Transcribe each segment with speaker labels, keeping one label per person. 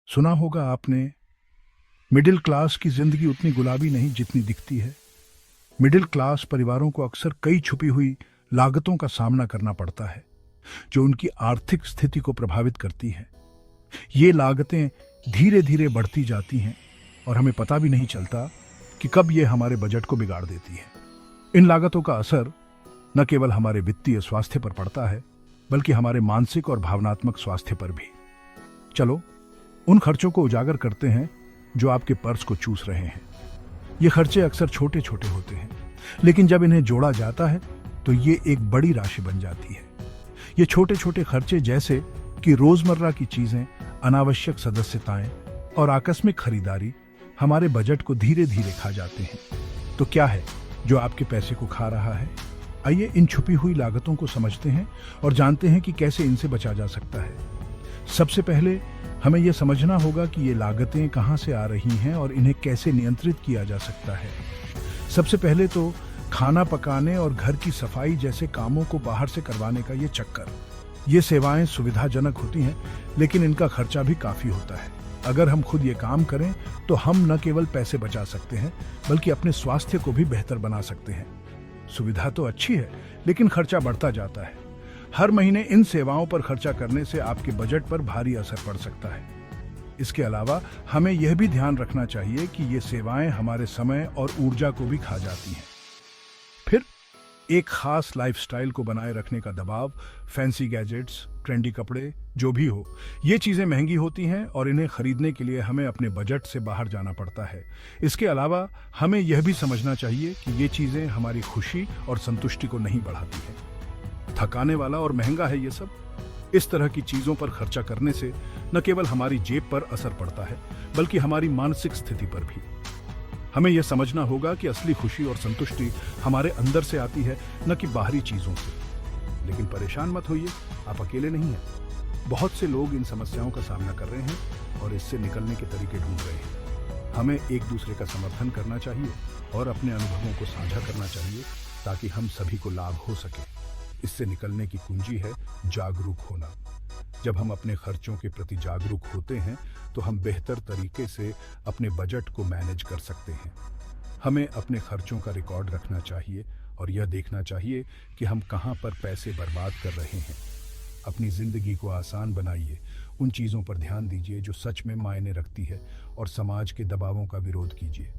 Speaker 1: सुना होगा आपने, मिडिल क्लास की जिंदगी उतनी गुलाबी नहीं जितनी दिखती है। मिडिल क्लास परिवारों को अक्सर कई छुपी हुई लागतों का सामना करना पड़ता है जो उनकी आर्थिक स्थिति को प्रभावित करती हैं। ये लागतें धीरे धीरे बढ़ती जाती हैं और हमें पता भी नहीं चलता कि कब ये हमारे बजट को बिगाड़ देती है। इन लागतों का असर न केवल हमारे वित्तीय स्वास्थ्य पर पड़ता है बल्कि हमारे मानसिक और भावनात्मक स्वास्थ्य पर भी। चलो उन खर्चों को उजागर करते हैं जो आपके पर्स को चूस रहे हैं। ये खर्चे अक्सर छोटे छोटे होते हैं, लेकिन जब इन्हें जोड़ा जाता है तो ये एक बड़ी राशि बन जाती है। ये छोटे छोटे खर्चे जैसे कि रोजमर्रा की चीजें, अनावश्यक सदस्यताएं और आकस्मिक खरीदारी हमारे बजट को धीरे धीरे खा जाते हैं। तो क्या है जो आपके पैसे को खा रहा है? आइए इन छुपी हुई लागतों को समझते हैं और जानते हैं कि कैसे इनसे बचा जा सकता है। सबसे पहले हमें यह समझना होगा कि ये लागतें कहां से आ रही हैं और इन्हें कैसे नियंत्रित किया जा सकता है। सबसे पहले तो खाना पकाने और घर की सफाई जैसे कामों को बाहर से करवाने का ये चक्कर। ये सेवाएं सुविधाजनक होती हैं, लेकिन इनका खर्चा भी काफी होता है। अगर हम खुद ये काम करें तो हम न केवल पैसे बचा सकते हैं बल्कि अपने स्वास्थ्य को भी बेहतर बना सकते हैं। सुविधा तो अच्छी है, लेकिन खर्चा बढ़ता जाता है। हर महीने इन सेवाओं पर खर्चा करने से आपके बजट पर भारी असर पड़ सकता है। इसके अलावा हमें यह भी ध्यान रखना चाहिए कि ये सेवाएं हमारे समय और ऊर्जा को भी खा जाती हैं। फिर एक खास लाइफस्टाइल को बनाए रखने का दबाव, फैंसी गैजेट्स, ट्रेंडी कपड़े, जो भी हो, ये चीजें महंगी होती हैं और इन्हें खरीदने के लिए हमें अपने बजट से बाहर जाना पड़ता है। इसके अलावा हमें यह भी समझना चाहिए कि ये चीजें हमारी खुशी और संतुष्टि को नहीं बढ़ाती हैं। थकाने वाला और महंगा है ये सब। इस तरह की चीजों पर खर्चा करने से न केवल हमारी जेब पर असर पड़ता है बल्कि हमारी मानसिक स्थिति पर भी। हमें यह समझना होगा कि असली खुशी और संतुष्टि हमारे अंदर से आती है, न कि बाहरी चीजों से। लेकिन परेशान मत होइए, आप अकेले नहीं हैं। बहुत से लोग इन समस्याओं का सामना कर रहे हैं और इससे निकलने के तरीके ढूंढ रहे हैं। हमें एक दूसरे का समर्थन करना चाहिए और अपने अनुभवों को साझा करना चाहिए ताकि हम सभी को लाभ हो सके। इससे निकलने की कुंजी है जागरूक होना। जब हम अपने खर्चों के प्रति जागरूक होते हैं तो हम बेहतर तरीके से अपने बजट को मैनेज कर सकते हैं। हमें अपने खर्चों का रिकॉर्ड रखना चाहिए और यह देखना चाहिए कि हम कहां पर पैसे बर्बाद कर रहे हैं। अपनी जिंदगी को आसान बनाइए, उन चीज़ों पर ध्यान दीजिए जो सच में मायने रखती है और समाज के दबावों का विरोध कीजिए।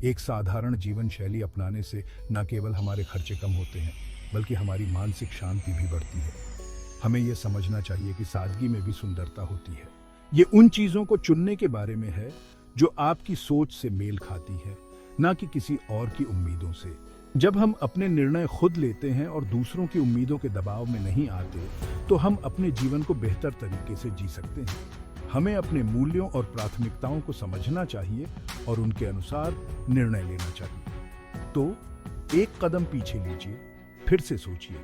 Speaker 1: एक साधारण जीवन शैली अपनाने से न केवल हमारे खर्चे कम होते हैं बल्कि हमारी मानसिक शांति भी बढ़ती है। हमें यह समझना चाहिए कि सादगी में भी सुंदरता होती है। ये उन चीजों को चुनने के बारे में है जो आपकी सोच से मेल खाती है, ना कि किसी और की उम्मीदों से। जब हम अपने निर्णय खुद लेते हैं और दूसरों की उम्मीदों के दबाव में नहीं आते, तो हम अपने जीवन को बेहतर तरीके से जी सकते हैं। हमें अपने मूल्यों और प्राथमिकताओं को समझना चाहिए और उनके अनुसार निर्णय लेना चाहिए। तो एक कदम पीछे लीजिए, फिर से सोचिए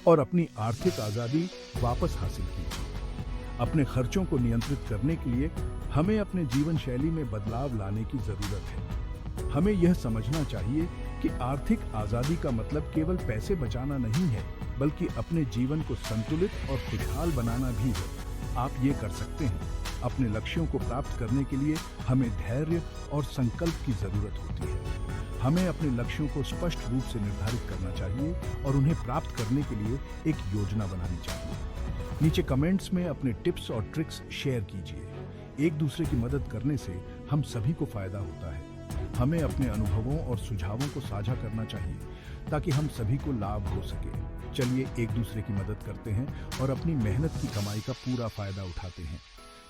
Speaker 1: और अपनी आर्थिक आजादी वापस हासिल कीजिए। अपने खर्चों को नियंत्रित करने के लिए हमें अपने जीवन शैली में बदलाव लाने की जरूरत है। हमें यह समझना चाहिए कि आर्थिक आजादी का मतलब केवल पैसे बचाना नहीं है, बल्कि अपने जीवन को संतुलित और खुशहाल बनाना भी है। आप ये कर सकते हैं। अपने लक्ष्यों को प्राप्त करने के लिए हमें धैर्य और संकल्प की जरूरत होती है। हमें अपने लक्ष्यों को स्पष्ट रूप से निर्धारित करना चाहिए और उन्हें प्राप्त करने के लिए एक योजना बनानी चाहिए। नीचे कमेंट्स में अपने टिप्स और ट्रिक्स शेयर कीजिए। एक दूसरे की मदद करने से हम सभी को फायदा होता है। हमें अपने अनुभवों और सुझावों को साझा करना चाहिए ताकि हम सभी को लाभ हो सके। चलिए एक दूसरे की मदद करते हैं और अपनी मेहनत की कमाई का पूरा फायदा उठाते हैं।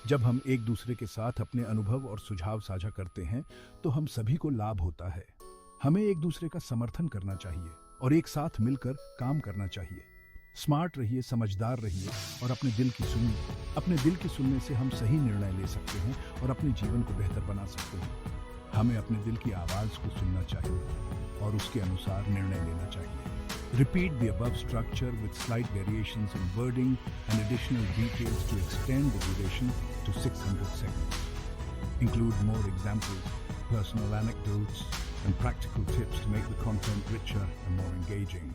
Speaker 1: जब हम एक दूसरे के साथ अपने अनुभव और सुझाव साझा करते हैं तो हम सभी को लाभ होता है। हमें एक दूसरे का समर्थन करना चाहिए और एक साथ मिलकर काम करना चाहिए। स्मार्ट रहिए, समझदार रहिए और अपने दिल की सुनिए। अपने दिल की सुनने से हम सही निर्णय ले सकते हैं और अपने जीवन को बेहतर बना सकते हैं। हमें अपने दिल की आवाज को सुनना चाहिए और उसके अनुसार निर्णय लेना चाहिए। Repeat the above structure with slight variations in wording and additional details to extend the duration to 600 seconds. Include more examples, personal anecdotes, and practical tips to make the content richer and more engaging.